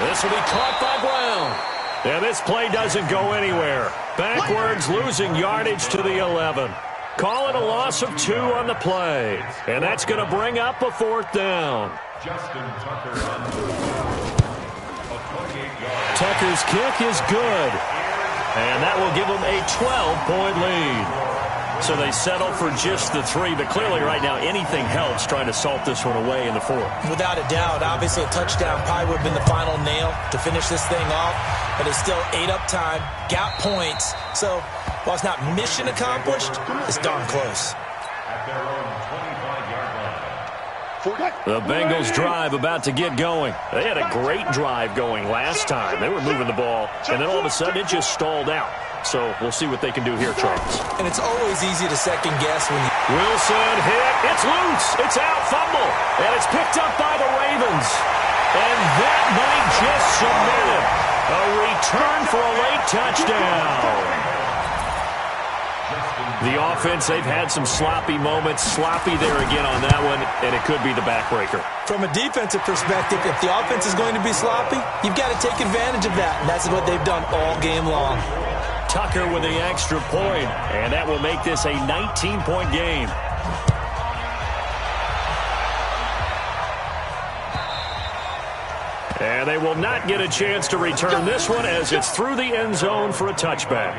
This will be caught by Brown. And this play doesn't go anywhere. Backwards, losing yardage to the 11. Call it a loss of 2 on the play. And that's going to bring up a 4th down. Tucker's kick is good. And that will give them a 12-point lead. So they settle for just the 3. But clearly right now anything helps trying to salt this one away in the 4th. Without a doubt. Obviously a touchdown probably would have been the final nail to finish this thing off. But it's still 8 up time. Got points. So while it's not mission accomplished, it's darn close. The Bengals drive about to get going. They had a great drive going last time. They were moving the ball, and then all of a sudden it just stalled out. So we'll see what they can do here, Charles. And it's always easy to second guess when you... Wilson hit. It's loose. It's out. Fumble. And it's picked up by the Ravens. And that might just cement it. A return for a late touchdown. The offense, they've had some sloppy moments. Sloppy there again on that one, and it could be the backbreaker. From a defensive perspective, if the offense is going to be sloppy, you've got to take advantage of that, and that's what they've done all game long. Tucker with the extra point, and that will make this a 19-point game. And they will not get a chance to return this one as it's through the end zone for a touchback.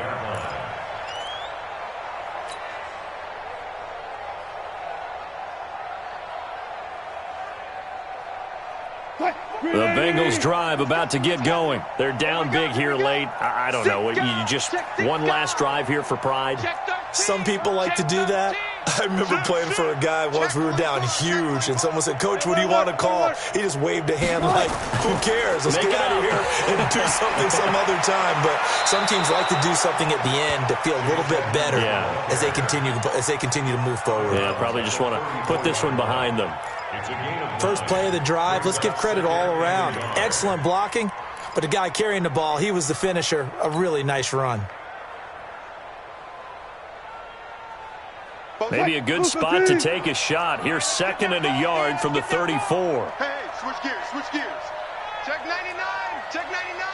The Bengals drive about to get going. They're down big here late. I don't know. You just one last drive here for pride? Some people like to do that. I remember playing for a guy once. We were down huge, and someone said, "Coach, what do you want to call?" He just waved a hand like, who cares? Let's get out of here and do something some other time. But some teams like to do something at the end to feel a little bit better as they continue to move forward. Yeah, probably just want to put this one behind them. First play of the drive, let's give credit all around. Excellent blocking, but the guy carrying the ball, he was the finisher. A really nice run. Maybe a good spot to take a shot. Here's 2nd and a yard from the 34. Hey, switch gears. Check 99, check 99.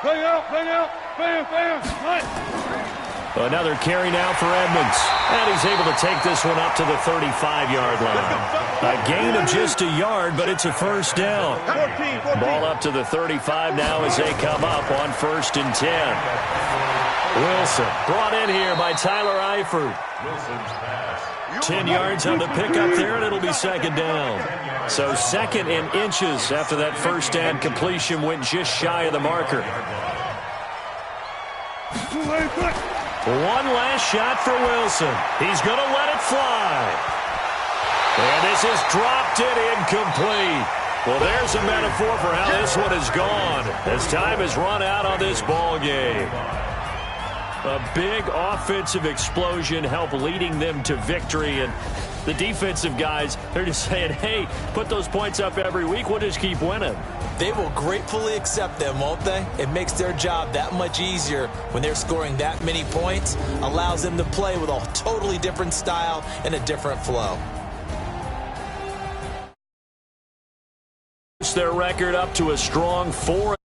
Bang out, bam. Another carry now for Edmonds. And he's able to take this one up to the 35-yard line. A gain of just a yard, but it's a first down. 14. Ball up to the 35 now as they come up on 1st and 10. Wilson brought in here by Tyler Eifert. 10 yards on the pickup there, and it'll be 2nd down. So 2nd and inches after that first down completion went just shy of the marker. One last shot for Wilson. He's going to let it fly. And this is dropped it incomplete. Well, there's a metaphor for how this one is gone as time has run out on this ball game. A big offensive explosion helped leading them to victory. And the defensive guys, they're just saying, hey, put those points up every week. We'll just keep winning. They will gratefully accept them, won't they? It makes their job that much easier when they're scoring that many points. Allows them to play with a totally different style and a different flow. Their record up to a strong 4.